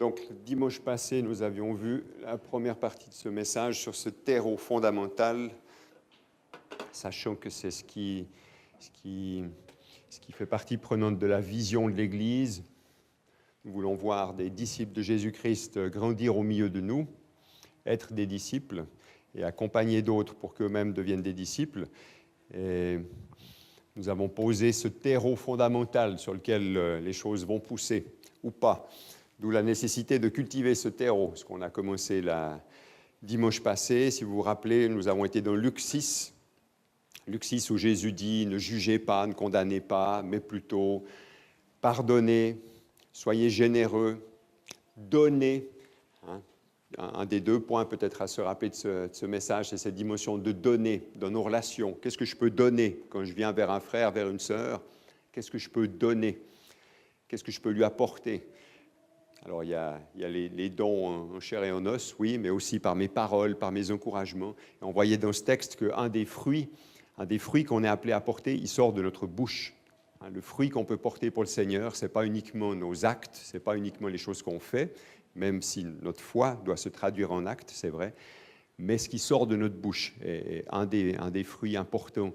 Donc, dimanche passé, nous avions vu la première partie de ce message sur ce terreau fondamental, sachant que c'est ce qui fait partie prenante de la vision de l'Église. Nous voulons voir des disciples de Jésus-Christ grandir au milieu de nous, être des disciples et accompagner d'autres pour qu'eux-mêmes deviennent des disciples. Et nous avons posé ce terreau fondamental sur lequel les choses vont pousser ou pas. D'où la nécessité de cultiver ce terreau, ce qu'on a commencé dimanche passé. Si vous vous rappelez, nous avons été dans Luc 6. Luc 6 où Jésus dit « Ne jugez pas, ne condamnez pas, mais plutôt pardonnez, soyez généreux, donnez. » Un des deux points peut-être à se rappeler de ce message, c'est cette dimension de donner dans nos relations. Qu'est-ce que je peux donner quand je viens vers un frère, vers une sœur? Qu'est-ce que je peux donner? Qu'est-ce que je peux lui apporter? Alors, il y a les dons en chair et en os, oui, mais aussi par mes paroles, par mes encouragements. Et on voyait dans ce texte qu'un des fruits qu'on est appelé à porter, il sort de notre bouche. Le fruit qu'on peut porter pour le Seigneur, ce n'est pas uniquement nos actes, ce n'est pas uniquement les choses qu'on fait, même si notre foi doit se traduire en actes, c'est vrai, mais ce qui sort de notre bouche est un des fruits importants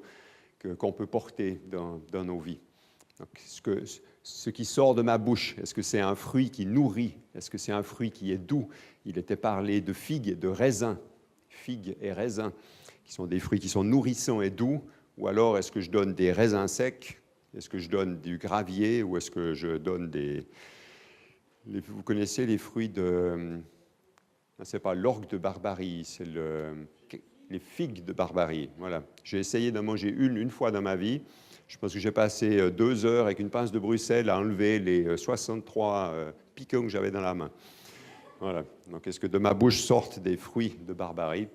qu'on peut porter dans nos vies. Donc, ce qui sort de ma bouche, est-ce que c'est un fruit qui nourrit? Est-ce que c'est un fruit qui est doux? Il était parlé de figues, de raisins, figues et raisins, qui sont des fruits qui sont nourrissants et doux, ou alors est-ce que je donne des raisins secs? Est-ce que je donne du gravier ou est-ce que je donne vous connaissez les fruits c'est pas l'orgue de Barbarie, c'est les figues de Barbarie. Voilà. J'ai essayé d'en manger une fois dans ma vie. Je pense que j'ai passé 2 heures avec une pince de Bruxelles à enlever les 63 piquants que j'avais dans la main. Voilà. Donc, est-ce que de ma bouche sortent des fruits de Barbarie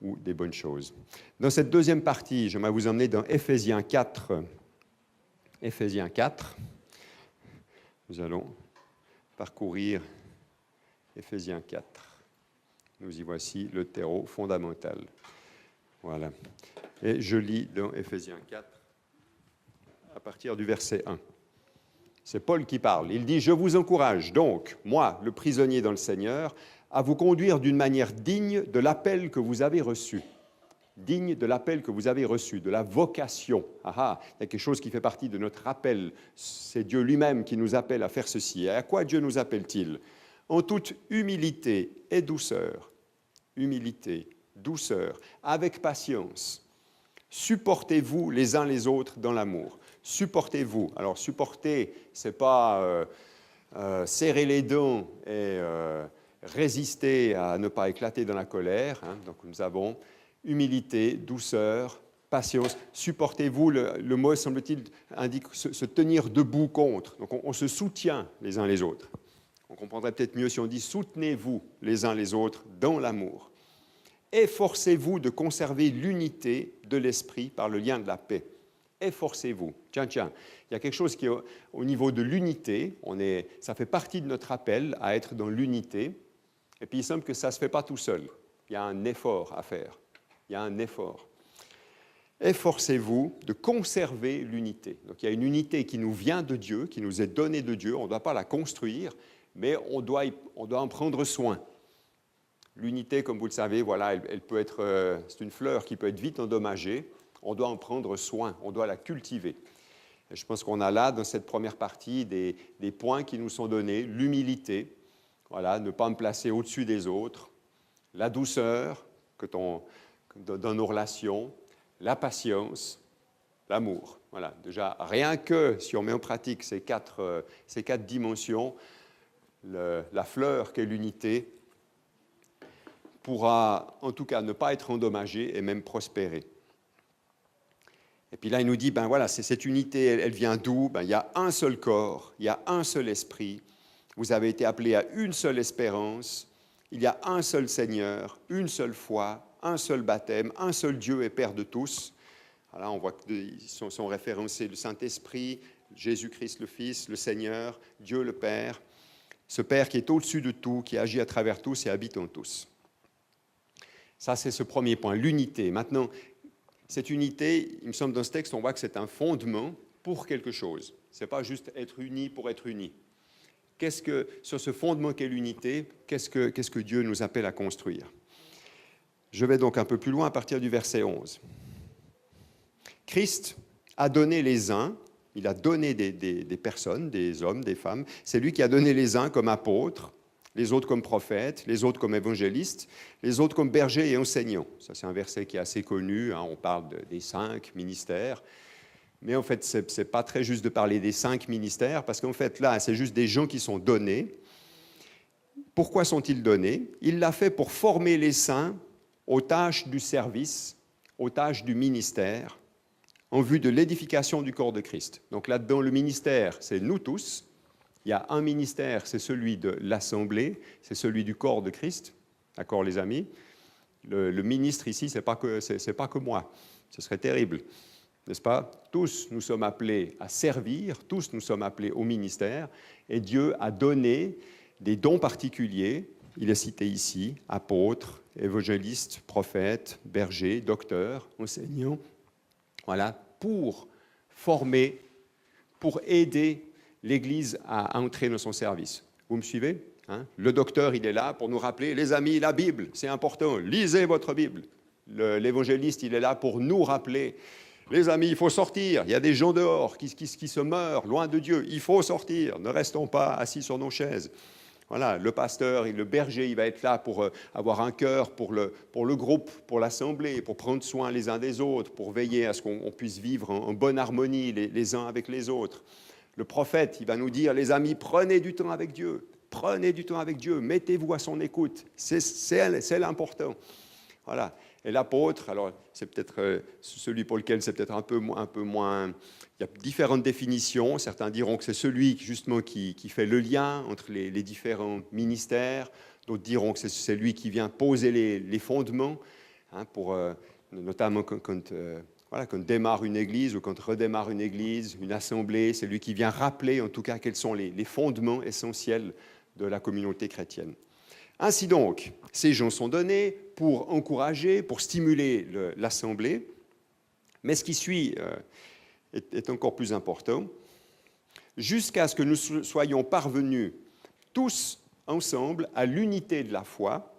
ou des bonnes choses? Dans cette deuxième partie, j'aimerais vous emmener dans Éphésiens 4. Éphésiens 4. Nous allons parcourir Éphésiens 4. Nous y voici le terreau fondamental. Voilà. Et je lis dans Éphésiens 4 à partir du verset 1. C'est Paul qui parle. Il dit « Je vous encourage donc, moi, le prisonnier dans le Seigneur, à vous conduire d'une manière digne de l'appel que vous avez reçu. » Digne de l'appel que vous avez reçu, de la vocation. Il y a quelque chose qui fait partie de notre appel. C'est Dieu lui-même qui nous appelle à faire ceci. Et à quoi Dieu nous appelle-t-il? En toute humilité et douceur. Humilité, douceur, avec patience. Supportez-vous les uns les autres dans l'amour. Supportez-vous. Alors, supporter, ce n'est pas serrer les dents et résister à ne pas éclater dans la colère. Donc, nous avons humilité, douceur, patience. Supportez-vous, le mot, semble-t-il, indique se tenir debout contre. Donc, on se soutient les uns les autres. On comprendrait peut-être mieux si on dit « soutenez-vous les uns les autres dans l'amour ». Efforcez-vous de conserver l'unité de l'esprit par le lien de la paix. Efforcez-vous. Tiens, il y a quelque chose qui est au niveau de l'unité. Ça fait partie de notre appel à être dans l'unité. Et puis il semble que ça ne se fait pas tout seul. Il y a un effort à faire. Il y a un effort. Efforcez-vous de conserver l'unité. Donc il y a une unité qui nous vient de Dieu, qui nous est donnée de Dieu. On ne doit pas la construire, mais on doit en prendre soin. L'unité, comme vous le savez, voilà, elle peut être, c'est une fleur qui peut être vite endommagée. On doit en prendre soin, on doit la cultiver. Et je pense qu'on a là, dans cette première partie, des points qui nous sont donnés. L'humilité, voilà, ne pas me placer au-dessus des autres. La douceur, dans nos relations. La patience, l'amour. Voilà, déjà, rien que si on met en pratique ces quatre dimensions, la fleur qu'est l'unité pourra en tout cas ne pas être endommagée et même prospérer. Et puis là, il nous dit, voilà, cette unité, elle vient d'où? Il y a un seul corps, il y a un seul esprit, vous avez été appelés à une seule espérance, il y a un seul Seigneur, une seule foi, un seul baptême, un seul Dieu et Père de tous. Là, on voit qu'ils sont référencés le Saint-Esprit, Jésus-Christ le Fils, le Seigneur, Dieu le Père, ce Père qui est au-dessus de tout, qui agit à travers tous et habite en tous. Ça, c'est ce premier point, l'unité. Maintenant, cette unité, il me semble dans ce texte, on voit que c'est un fondement pour quelque chose. Ce n'est pas juste être unis pour être unis. Sur ce fondement qu'est l'unité, qu'est-ce que Dieu nous appelle à construire? Je vais donc un peu plus loin à partir du verset 11. Christ a donné les uns, il a donné des personnes, des hommes, des femmes, c'est lui qui a donné les uns comme apôtres, les autres comme prophètes, les autres comme évangélistes, les autres comme bergers et enseignants. Ça, c'est un verset qui est assez connu, hein, on parle des 5 ministères. Mais en fait, ce n'est pas très juste de parler des 5 ministères, parce qu'en fait, là, c'est juste des gens qui sont donnés. Pourquoi sont-ils donnés? Il l'a fait pour former les saints aux tâches du service, aux tâches du ministère, en vue de l'édification du corps de Christ. Donc là-dedans, le ministère, c'est nous tous. Il y a un ministère, c'est celui de l'Assemblée, c'est celui du corps de Christ. D'accord, les amis? Le ministre ici, c'est pas que moi. Ce serait terrible. N'est-ce pas? Tous nous sommes appelés à servir, tous nous sommes appelés au ministère, et Dieu a donné des dons particuliers. Il est cité ici, apôtres, évangélistes, prophètes, bergers, docteurs, enseignants, voilà, pour former, pour aider l'Église à entrer dans son service. Vous me suivez? Hein? Le docteur, il est là pour nous rappeler, les amis, la Bible, c'est important, lisez votre Bible. L'évangéliste, il est là pour nous rappeler, les amis, il faut sortir, il y a des gens dehors qui se meurent, loin de Dieu, il faut sortir, ne restons pas assis sur nos chaises. Voilà, le pasteur, le berger, il va être là pour avoir un cœur pour le groupe, pour l'assemblée, pour prendre soin les uns des autres, pour veiller à ce qu'on puisse vivre en bonne harmonie les uns avec les autres. Le prophète, il va nous dire, les amis, prenez du temps avec Dieu, mettez-vous à son écoute, c'est l'important. Voilà. Et l'apôtre, alors c'est peut-être celui pour lequel c'est peut-être un peu moins. Il y a différentes définitions. Certains diront que c'est celui justement qui fait le lien entre les différents ministères. D'autres diront que c'est lui qui vient poser les fondements, hein, notamment quand on démarre une église ou quand on redémarre une église, une assemblée. C'est lui qui vient rappeler en tout cas quels sont les fondements essentiels de la communauté chrétienne. Ainsi donc, ces gens sont donnés pour encourager, pour stimuler l'assemblée, mais ce qui suit est encore plus important, jusqu'à ce que nous soyons parvenus tous ensemble à l'unité de la foi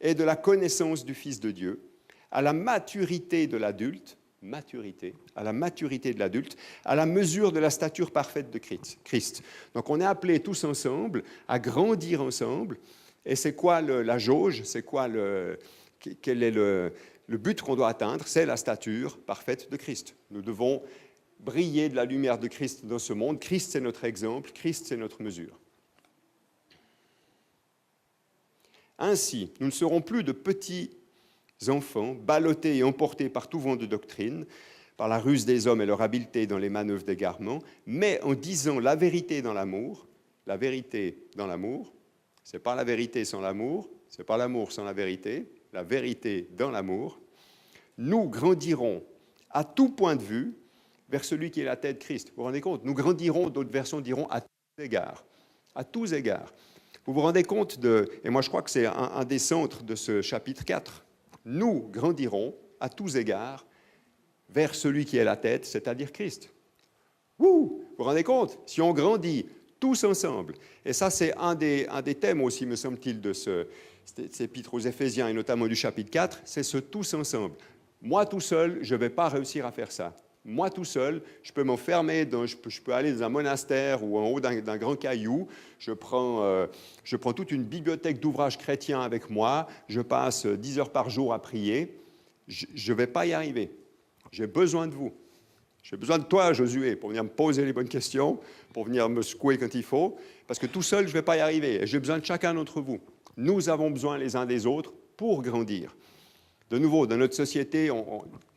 et de la connaissance du Fils de Dieu, à la maturité de l'adulte, à la mesure de la stature parfaite de Christ. Donc on est appelés tous ensemble à grandir ensemble. Et c'est quoi la jauge? Quel est le but qu'on doit atteindre? C'est la stature parfaite de Christ. Nous devons briller de la lumière de Christ dans ce monde. Christ, c'est notre exemple. Christ, c'est notre mesure. Ainsi, nous ne serons plus de petits enfants, ballottés et emportés par tout vent de doctrine, par la ruse des hommes et leur habileté dans les manœuvres d'égarement, mais en disant la vérité dans l'amour, ce n'est pas la vérité sans l'amour, ce n'est pas l'amour sans la vérité dans l'amour, nous grandirons à tout point de vue vers celui qui est la tête Christ. Vous vous rendez compte? Nous grandirons, d'autres versions diront à tous égards. À tous égards. Vous vous rendez compte et moi je crois que c'est un des centres de ce chapitre 4, nous grandirons à tous égards vers celui qui est la tête, c'est-à-dire Christ. Vous vous rendez compte? Si on grandit tous ensemble, et ça c'est un des thèmes aussi, me semble-t-il, de cet épître aux Éphésiens, et notamment du chapitre 4, c'est ce tous ensemble. Moi tout seul, je ne vais pas réussir à faire ça. Moi tout seul, je peux m'enfermer, je peux aller dans un monastère ou en haut d'un grand caillou, je prends toute une bibliothèque d'ouvrages chrétiens avec moi, je passe 10 heures par jour à prier, je ne vais pas y arriver. J'ai besoin de vous. J'ai besoin de toi, Josué, pour venir me poser les bonnes questions, pour venir me secouer quand il faut, parce que tout seul, je ne vais pas y arriver. Et j'ai besoin de chacun d'entre vous. Nous avons besoin les uns des autres pour grandir. De nouveau, dans notre société,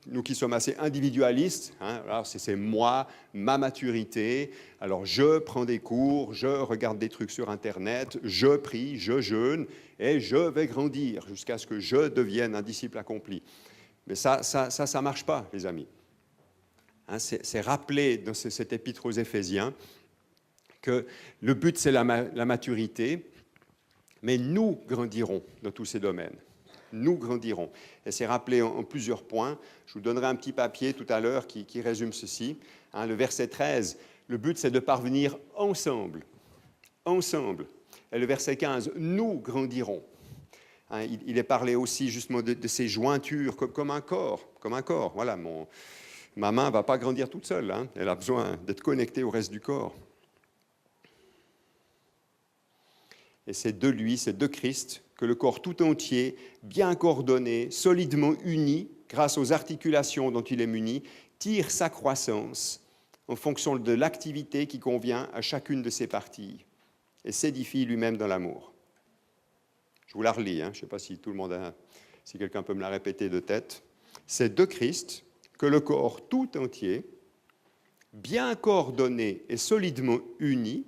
nous qui sommes assez individualistes, hein, alors c'est moi, ma maturité, alors je prends des cours, je regarde des trucs sur Internet, je prie, je jeûne, et je vais grandir jusqu'à ce que je devienne un disciple accompli. Mais ça ne marche pas, les amis. Hein, c'est rappelé dans cet épître aux Éphésiens que le but, c'est la maturité, mais nous grandirons dans tous ces domaines. Nous grandirons. Et c'est rappelé en plusieurs points. Je vous donnerai un petit papier tout à l'heure qui résume ceci. Hein, le verset 13, le but, c'est de parvenir ensemble ensemble. Et le verset 15, nous grandirons. Hein, il est parlé aussi justement de ces jointures comme un corps. Voilà, ma main ne va pas grandir toute seule. Hein, elle a besoin d'être connectée au reste du corps. Et c'est de lui, c'est de Christ, que le corps tout entier, bien coordonné, solidement uni, grâce aux articulations dont il est muni, tire sa croissance en fonction de l'activité qui convient à chacune de ses parties et s'édifie lui-même dans l'amour. Je vous la relis, hein. Je ne sais pas si tout le monde si quelqu'un peut me la répéter de tête. C'est de Christ que le corps tout entier, bien coordonné et solidement uni,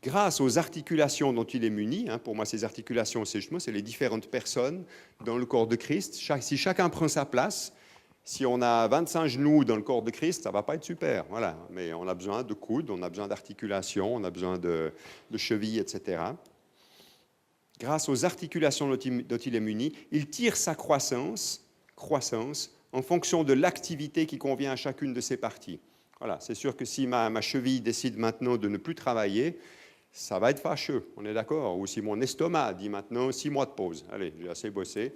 grâce aux articulations dont il est muni. Hein, pour moi, ces articulations, c'est les différentes personnes dans le corps de Christ. Si chacun prend sa place, si on a 25 genoux dans le corps de Christ, ça ne va pas être super. Voilà. Mais on a besoin de coudes, on a besoin d'articulations, on a besoin de chevilles, etc. Grâce aux articulations dont il est muni, il tire sa croissance en fonction de l'activité qui convient à chacune de ses parties. Voilà, c'est sûr que si ma cheville décide maintenant de ne plus travailler, ça va être fâcheux, on est d'accord. Ou si mon estomac dit maintenant 6 mois de pause, allez, j'ai assez bossé,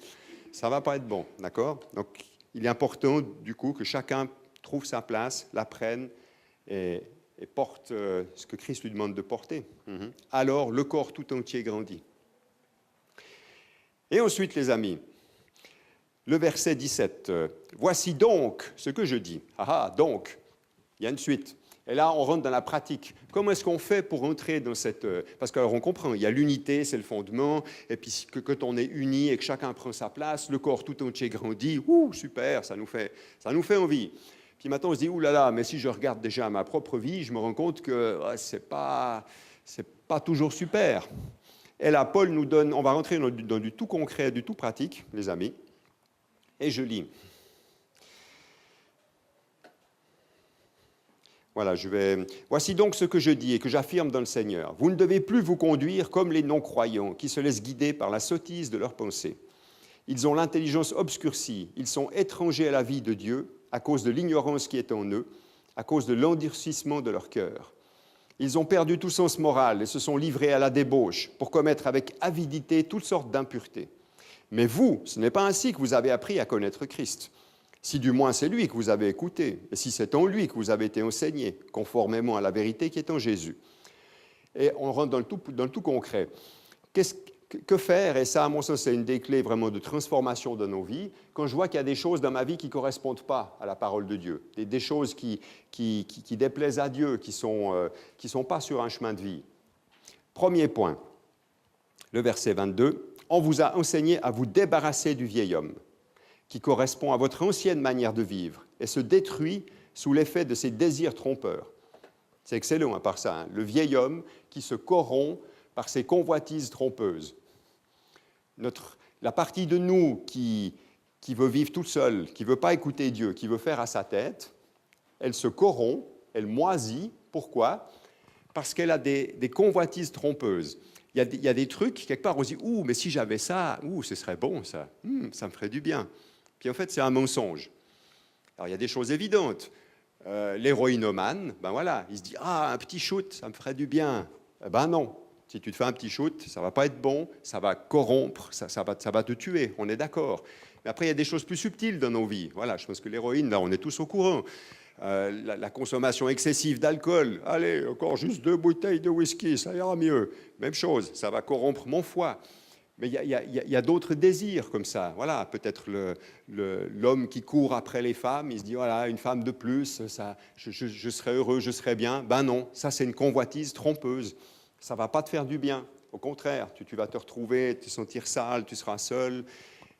ça ne va pas être bon, d'accord. Donc, il est important, du coup, que chacun trouve sa place, la prenne et porte ce que Christ lui demande de porter. Alors, le corps tout entier grandit. Et ensuite, les amis, le verset 17. Voici donc ce que je dis. Donc, il y a une suite. Et là, on rentre dans la pratique. Comment est-ce qu'on fait pour entrer dans cette... Parce qu'on comprend, il y a l'unité, c'est le fondement, et puis quand on est unis et que chacun prend sa place, le corps tout entier grandit, super, ça nous fait envie. Puis maintenant, on se dit, oulala, mais si je regarde déjà ma propre vie, je me rends compte que c'est pas toujours super. Et là, Paul nous donne, on va rentrer dans du tout concret, du tout pratique, les amis, et je lis. Voilà, voici donc ce que je dis et que j'affirme dans le Seigneur. Vous ne devez plus vous conduire comme les non-croyants qui se laissent guider par la sottise de leurs pensées. Ils ont l'intelligence obscurcie, ils sont étrangers à la vie de Dieu à cause de l'ignorance qui est en eux, à cause de l'endurcissement de leur cœur. Ils ont perdu tout sens moral et se sont livrés à la débauche pour commettre avec avidité toutes sortes d'impuretés. Mais vous, ce n'est pas ainsi que vous avez appris à connaître Christ. Si du moins c'est lui que vous avez écouté, et si c'est en lui que vous avez été enseigné, conformément à la vérité qui est en Jésus. Et on rentre dans le tout concret. Que faire? Et ça, à mon sens, c'est une des clés vraiment de transformation de nos vies. Quand je vois qu'il y a des choses dans ma vie qui ne correspondent pas à la parole de Dieu, des choses qui déplaisent à Dieu, qui sont pas sur un chemin de vie. Premier point, le verset 22. On vous a enseigné à vous débarrasser du vieil homme, qui correspond à votre ancienne manière de vivre et se détruit sous l'effet de ses désirs trompeurs. C'est excellent à part ça, hein. Le vieil homme qui se corrompt par ses convoitises trompeuses. La partie de nous qui veut vivre toute seule, qui ne veut pas écouter Dieu, qui veut faire à sa tête, elle se corrompt, elle moisit. Pourquoi? Parce qu'elle a des convoitises trompeuses. Il y a des trucs, quelque part, on se dit « mais si j'avais ça, ce serait bon, ça. Ça me ferait du bien. » Puis en fait, c'est un mensonge. Alors, il y a des choses évidentes. L'héroïnomane, voilà, il se dit « un petit shoot, ça me ferait du bien. » Non. Si tu te fais un petit shoot, ça ne va pas être bon, ça va corrompre, ça va te tuer, on est d'accord. Mais après, il y a des choses plus subtiles dans nos vies. Voilà, je pense que l'héroïne, là, on est tous au courant. La consommation excessive d'alcool, allez, encore juste 2 bouteilles de whisky, ça ira mieux. Même chose, ça va corrompre mon foie. Mais il y a d'autres désirs comme ça. Voilà, peut-être l'homme qui court après les femmes, il se dit, voilà, une femme de plus, je serai heureux, je serai bien. Non, ça c'est une convoitise trompeuse. Ça ne va pas te faire du bien. Au contraire, tu vas te retrouver, te sentir sale, tu seras seul.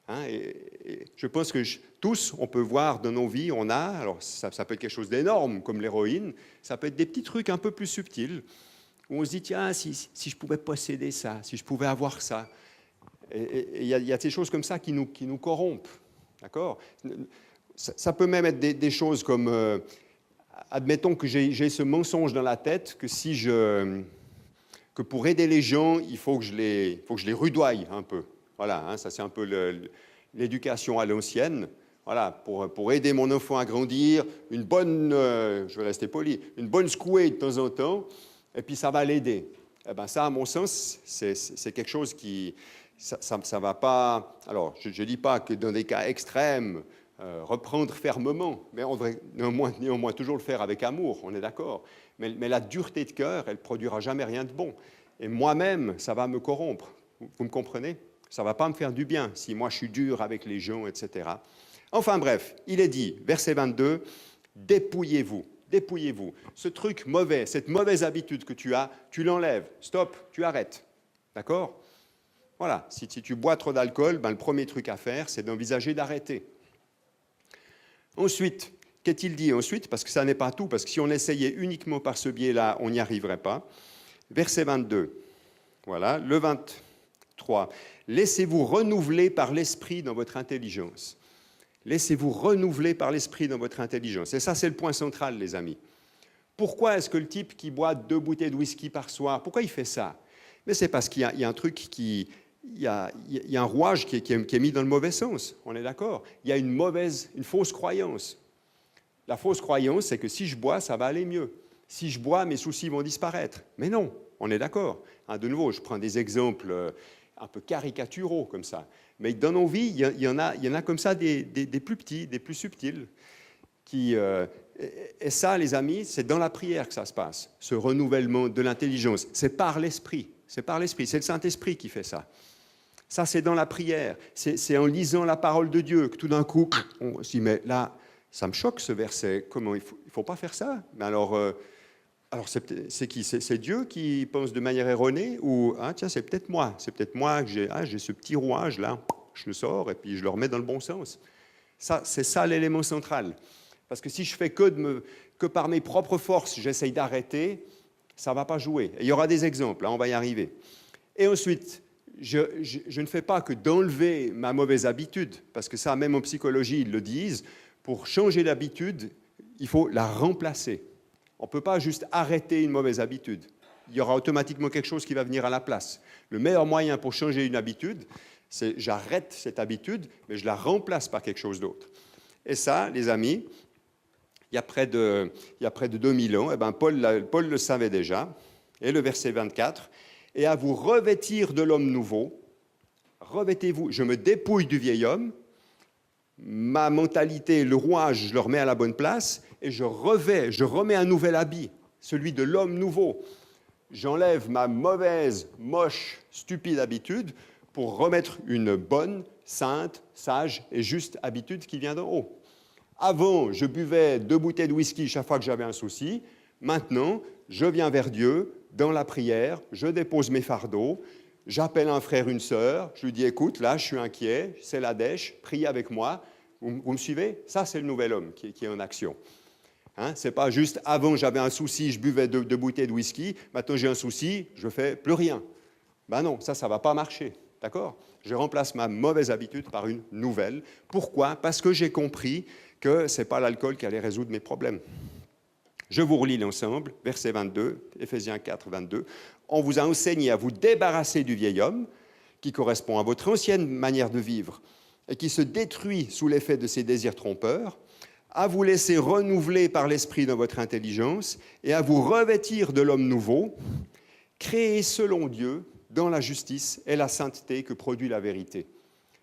Hein, et je pense que tous, on peut voir dans nos vies, alors ça peut être quelque chose d'énorme comme l'héroïne, ça peut être des petits trucs un peu plus subtils, où on se dit, tiens, si je pouvais posséder ça, si je pouvais avoir ça. Et il y a ces choses comme ça qui nous corrompent. D'accord? Ça peut même être des choses comme, admettons que j'ai ce mensonge dans la tête, que pour aider les gens, il faut que je les rudoie un peu. Voilà, hein, ça c'est un peu l'éducation à l'ancienne. Voilà, pour aider mon enfant à grandir, je vais rester poli, une bonne secouée de temps en temps, et puis ça va l'aider. Eh bien, ça, à mon sens, c'est quelque chose qui... Ça va pas... Alors, je ne dis pas que dans des cas extrêmes, reprendre fermement, mais on devrait néanmoins toujours le faire avec amour, on est d'accord. Mais la dureté de cœur, elle ne produira jamais rien de bon. Et moi-même, ça va me corrompre. Vous me comprenez? Ça ne va pas me faire du bien si moi je suis dur avec les gens, etc. Enfin bref, il est dit, verset 22, dépouillez-vous. Dépouillez-vous. Ce truc mauvais, cette mauvaise habitude que tu as, tu l'enlèves. Stop, tu arrêtes. D'accord? Voilà, si tu bois trop d'alcool, ben, le premier truc à faire, c'est d'envisager d'arrêter. Ensuite, qu'est-il dit ensuite? Parce que ça n'est pas tout, parce que si on essayait uniquement par ce biais-là, on n'y arriverait pas. Verset 22, voilà, le 23. Laissez-vous renouveler par l'esprit dans votre intelligence. Laissez-vous renouveler par l'esprit dans votre intelligence. Et ça, c'est le point central, les amis. Pourquoi est-ce que le type qui boit 2 bouteilles de whisky par soir, pourquoi il fait ça? Mais c'est parce qu'il y a un truc qui... Il y a un rouage qui est mis dans le mauvais sens, on est d'accord? Il y a une fausse croyance. La fausse croyance, c'est que si je bois, ça va aller mieux. Si je bois, mes soucis vont disparaître. Mais non, on est d'accord. De nouveau, je prends des exemples un peu caricaturaux comme ça. Mais dans nos vies, il y en a comme ça des plus petits, des plus subtils. Et ça, les amis, c'est dans la prière que ça se passe, ce renouvellement de l'intelligence. C'est par l'Esprit. C'est par l'Esprit. C'est le Saint-Esprit qui fait ça. Ça, c'est dans la prière. C'est en lisant la parole de Dieu que tout d'un coup, on se dit, mais là, ça me choque ce verset. Comment il faut pas faire ça? Mais alors c'est qui? C'est Dieu qui pense de manière erronée? Ou, tiens, c'est peut-être moi. C'est peut-être moi que j'ai ce petit rouage là. Je le sors et puis je le remets dans le bon sens. C'est ça l'élément central. Parce que si je fais que par mes propres forces, j'essaye d'arrêter, ça ne va pas jouer. Et il y aura des exemples, on va y arriver. Et ensuite, je ne fais pas que d'enlever ma mauvaise habitude, parce que ça, même en psychologie, ils le disent, pour changer d'habitude, il faut la remplacer. On ne peut pas juste arrêter une mauvaise habitude. Il y aura automatiquement quelque chose qui va venir à la place. Le meilleur moyen pour changer une habitude, c'est j'arrête cette habitude, mais je la remplace par quelque chose d'autre. Et ça, les amis, il y a près de 2000 ans, Paul le savait déjà. Et le verset 24, « Et à vous revêtir de l'homme nouveau, revêtez-vous, je me dépouille du vieil homme, ma mentalité, le rouage, je le remets à la bonne place, et je remets un nouvel habit, celui de l'homme nouveau. J'enlève ma mauvaise, moche, stupide habitude pour remettre une bonne, sainte, sage et juste habitude qui vient d'en haut. Avant, je buvais 2 bouteilles de whisky chaque fois que j'avais un souci. Maintenant, je viens vers Dieu dans la prière, je dépose mes fardeaux, j'appelle un frère, une sœur, je lui dis, écoute, là, je suis inquiet, c'est la dèche, prie avec moi. Vous me suivez? Ça, c'est le nouvel homme qui est en action. Ce n'est pas juste, avant, j'avais un souci, je buvais 2 bouteilles de whisky, maintenant, j'ai un souci, je ne fais plus rien. Ben non, ça ne va pas marcher. D'accord? Je remplace ma mauvaise habitude par une nouvelle. Pourquoi? Parce que j'ai compris que ce n'est pas l'alcool qui allait résoudre mes problèmes. Je vous relis l'ensemble, verset 22, Éphésiens 4, 22. On vous a enseigné à vous débarrasser du vieil homme, qui correspond à votre ancienne manière de vivre et qui se détruit sous l'effet de ses désirs trompeurs, à vous laisser renouveler par l'esprit dans votre intelligence et à vous revêtir de l'homme nouveau, créé selon Dieu dans la justice et la sainteté que produit la vérité.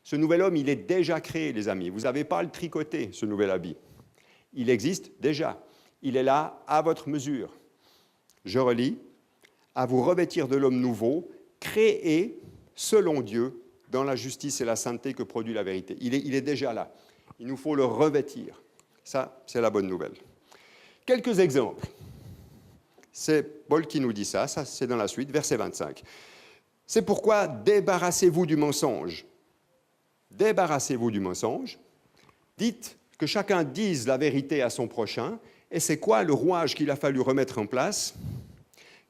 Ce nouvel homme, il est déjà créé, les amis. Vous n'avez pas à le tricoter, ce nouvel habit. Il existe déjà. Il est là à votre mesure. Je relis. À vous revêtir de l'homme nouveau, créé selon Dieu dans la justice et la sainteté que produit la vérité. Il est déjà là. Il nous faut le revêtir. Ça, c'est la bonne nouvelle. Quelques exemples. C'est Paul qui nous dit ça c'est dans la suite, verset 25. C'est pourquoi débarrassez-vous du mensonge. Débarrassez-vous du mensonge. Dites que chacun dise la vérité à son prochain. Et c'est quoi le rouage qu'il a fallu remettre en place?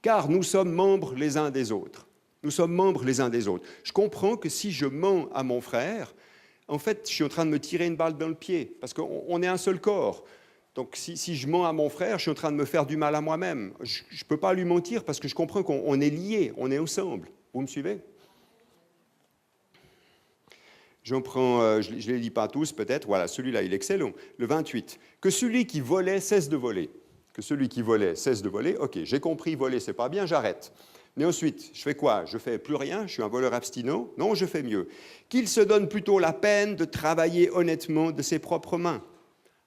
Car nous sommes membres les uns des autres. Nous sommes membres les uns des autres. Je comprends que si je mens à mon frère, en fait, je suis en train de me tirer une balle dans le pied, parce qu'on est un seul corps. Donc, si je mens à mon frère, je suis en train de me faire du mal à moi-même. Je ne peux pas lui mentir parce que je comprends qu'on est liés, on est ensemble. Vous me suivez? J'en prends, je ne les lis pas tous peut-être. Voilà, celui-là, il est excellent. Le 28. Que celui qui volait cesse de voler. que celui qui volait cesse de voler. Ok, j'ai compris, voler, c'est pas bien, j'arrête. Mais ensuite, je fais quoi? Je fais plus rien, je suis un voleur abstinent? Non, je fais mieux. Qu'il se donne plutôt la peine de travailler honnêtement de ses propres mains.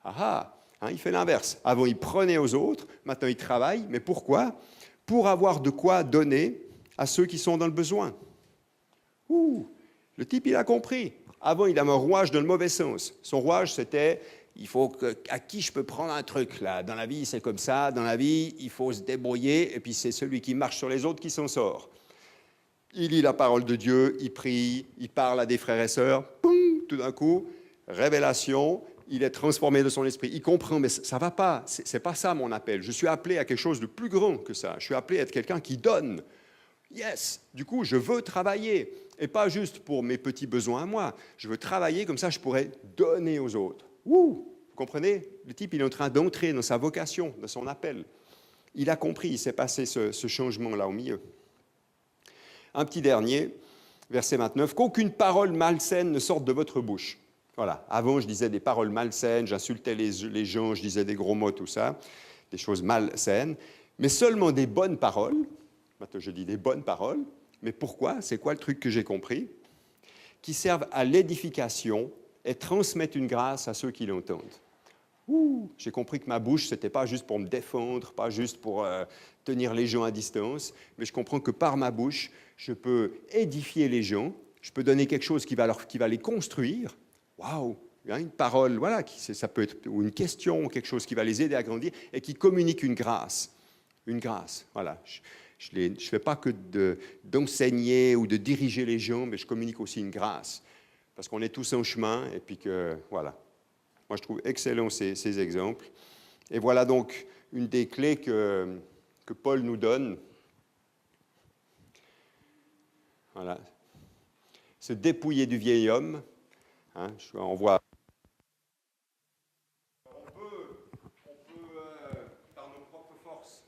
Ah ah, il fait l'inverse. Avant, il prenait aux autres, maintenant, il travaille. Mais pourquoi? Pour avoir de quoi donner à ceux qui sont dans le besoin. Ouh, le type, il a compris. Avant, il avait un rouage dans le mauvais sens. Son rouage, c'était, à qui je peux prendre un truc, là? Dans la vie, c'est comme ça. Dans la vie, il faut se débrouiller. Et puis, c'est celui qui marche sur les autres qui s'en sort. Il lit la parole de Dieu, il prie, il parle à des frères et sœurs. Poum, tout d'un coup, révélation, il est transformé de son esprit. Il comprend, mais ça ne va pas. C'est pas ça mon appel. Je suis appelé à quelque chose de plus grand que ça. Je suis appelé à être quelqu'un qui donne. Yes, du coup, je veux travailler. Et pas juste pour mes petits besoins à moi. Je veux travailler, comme ça, je pourrais donner aux autres. Ouh, vous comprenez? Le type, il est en train d'entrer dans sa vocation, dans son appel. Il a compris, il s'est passé ce changement-là au milieu. Un petit dernier, verset 29. « Qu'aucune parole malsaine ne sorte de votre bouche. » Voilà, avant, je disais des paroles malsaines, j'insultais les gens, je disais des gros mots, tout ça, des choses malsaines, mais seulement des bonnes paroles. Maintenant, je dis des bonnes paroles. Mais pourquoi? C'est quoi le truc que j'ai compris? Qui servent à l'édification et transmettent une grâce à ceux qui l'entendent. Ouh, j'ai compris que ma bouche, ce n'était pas juste pour me défendre, pas juste pour tenir les gens à distance, mais je comprends que par ma bouche, je peux édifier les gens, je peux donner quelque chose qui va les construire. Waouh, une parole, voilà, ça peut être ou une question, quelque chose qui va les aider à grandir et qui communique une grâce. Une grâce, voilà. Je ne fais pas que d'enseigner ou de diriger les gens, mais je communique aussi une grâce. Parce qu'on est tous en chemin, et puis que, voilà. Moi, je trouve excellent ces exemples. Et voilà donc une des clés que Paul nous donne. Voilà. Se dépouiller du vieil homme. Hein, on voit... par nos propres forces.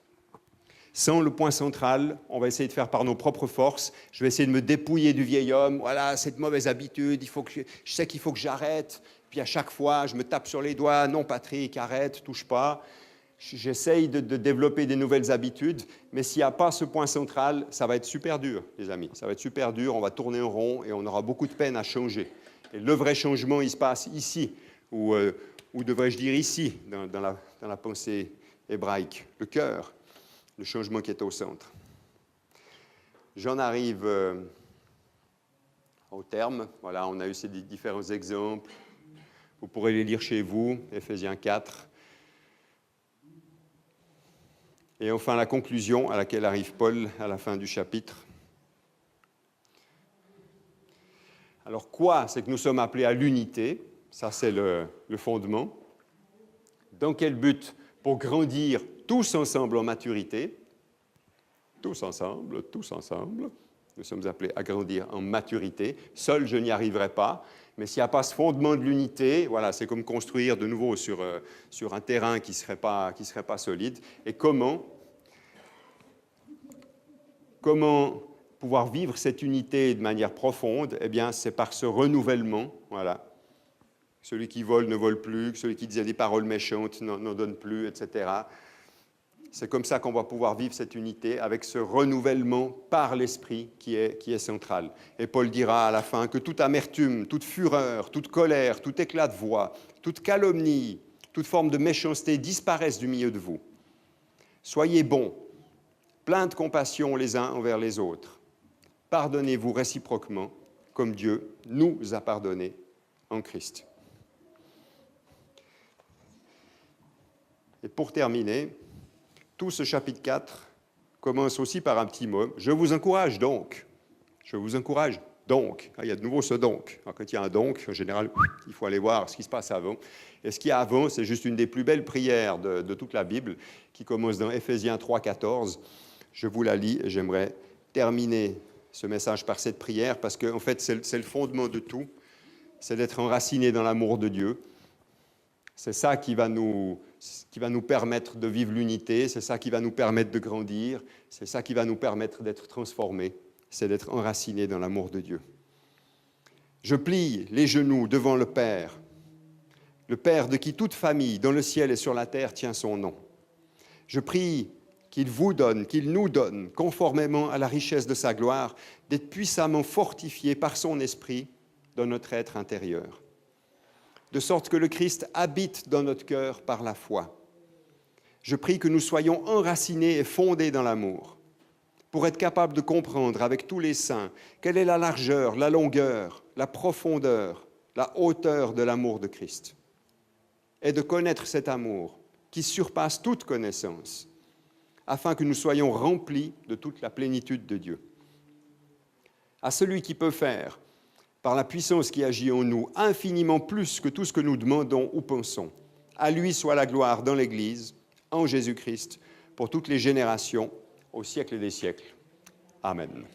Sans le point central, on va essayer de faire par nos propres forces. Je vais essayer de me dépouiller du vieil homme. Voilà, cette mauvaise habitude, je sais qu'il faut que j'arrête. Puis à chaque fois, je me tape sur les doigts. Non, Patrick, arrête, touche pas. J'essaye de développer des nouvelles habitudes, mais s'il n'y a pas ce point central, ça va être super dur, les amis. Ça va être super dur, on va tourner en rond et on aura beaucoup de peine à changer. Et le vrai changement, il se passe ici, ou devrais-je dire ici, dans la pensée hébraïque, le cœur, le changement qui est au centre. J'en arrive au terme. Voilà, on a eu ces différents exemples. Vous pourrez les lire chez vous, Éphésiens 4. Et enfin, la conclusion à laquelle arrive Paul à la fin du chapitre. Alors, quoi? C'est que nous sommes appelés à l'unité. Ça, c'est le fondement. Dans quel but? Pour grandir tous ensemble en maturité. Tous ensemble, tous ensemble. Nous sommes appelés à grandir en maturité. Seul, je n'y arriverai pas. Mais s'il n'y a pas ce fondement de l'unité, voilà, c'est comme construire de nouveau sur un terrain qui ne serait pas solide. Et comment pouvoir vivre cette unité de manière profonde? Eh bien, c'est par ce renouvellement. Voilà. Celui qui vole ne vole plus, celui qui disait des paroles méchantes n'en donne plus, etc. C'est comme ça qu'on va pouvoir vivre cette unité, avec ce renouvellement par l'esprit qui est central. Et Paul dira à la fin que toute amertume, toute fureur, toute colère, tout éclat de voix, toute calomnie, toute forme de méchanceté disparaissent du milieu de vous. Soyez bons, pleins de compassion les uns envers les autres. Pardonnez-vous réciproquement, comme Dieu nous a pardonné en Christ. Et pour terminer, tout ce chapitre 4 commence aussi par un petit mot. Je vous encourage donc. Je vous encourage donc. Il y a de nouveau ce donc. Alors, quand il y a un donc, en général, il faut aller voir ce qui se passe avant. Et ce qu'il y a avant, c'est juste une des plus belles prières de toute la Bible, qui commence dans Éphésiens 3, 14. Je vous la lis et j'aimerais terminer ce message par cette prière, parce qu'en fait, c'est le fondement de tout. C'est d'être enraciné dans l'amour de Dieu. C'est ça qui va nous permettre de vivre l'unité, c'est ça qui va nous permettre de grandir, c'est ça qui va nous permettre d'être transformés, c'est d'être enracinés dans l'amour de Dieu. Je plie les genoux devant le Père de qui toute famille, dans le ciel et sur la terre, tient son nom. Je prie qu'il vous donne, qu'il nous donne, conformément à la richesse de sa gloire, d'être puissamment fortifiés par son esprit dans notre être intérieur, de sorte que le Christ habite dans notre cœur par la foi. Je prie que nous soyons enracinés et fondés dans l'amour, pour être capables de comprendre avec tous les saints quelle est la largeur, la longueur, la profondeur, la hauteur de l'amour de Christ, et de connaître cet amour qui surpasse toute connaissance, afin que nous soyons remplis de toute la plénitude de Dieu. À celui qui peut faire, par la puissance qui agit en nous, infiniment plus que tout ce que nous demandons ou pensons, à lui soit la gloire dans l'Église, en Jésus-Christ, pour toutes les générations, au siècle des siècles. Amen.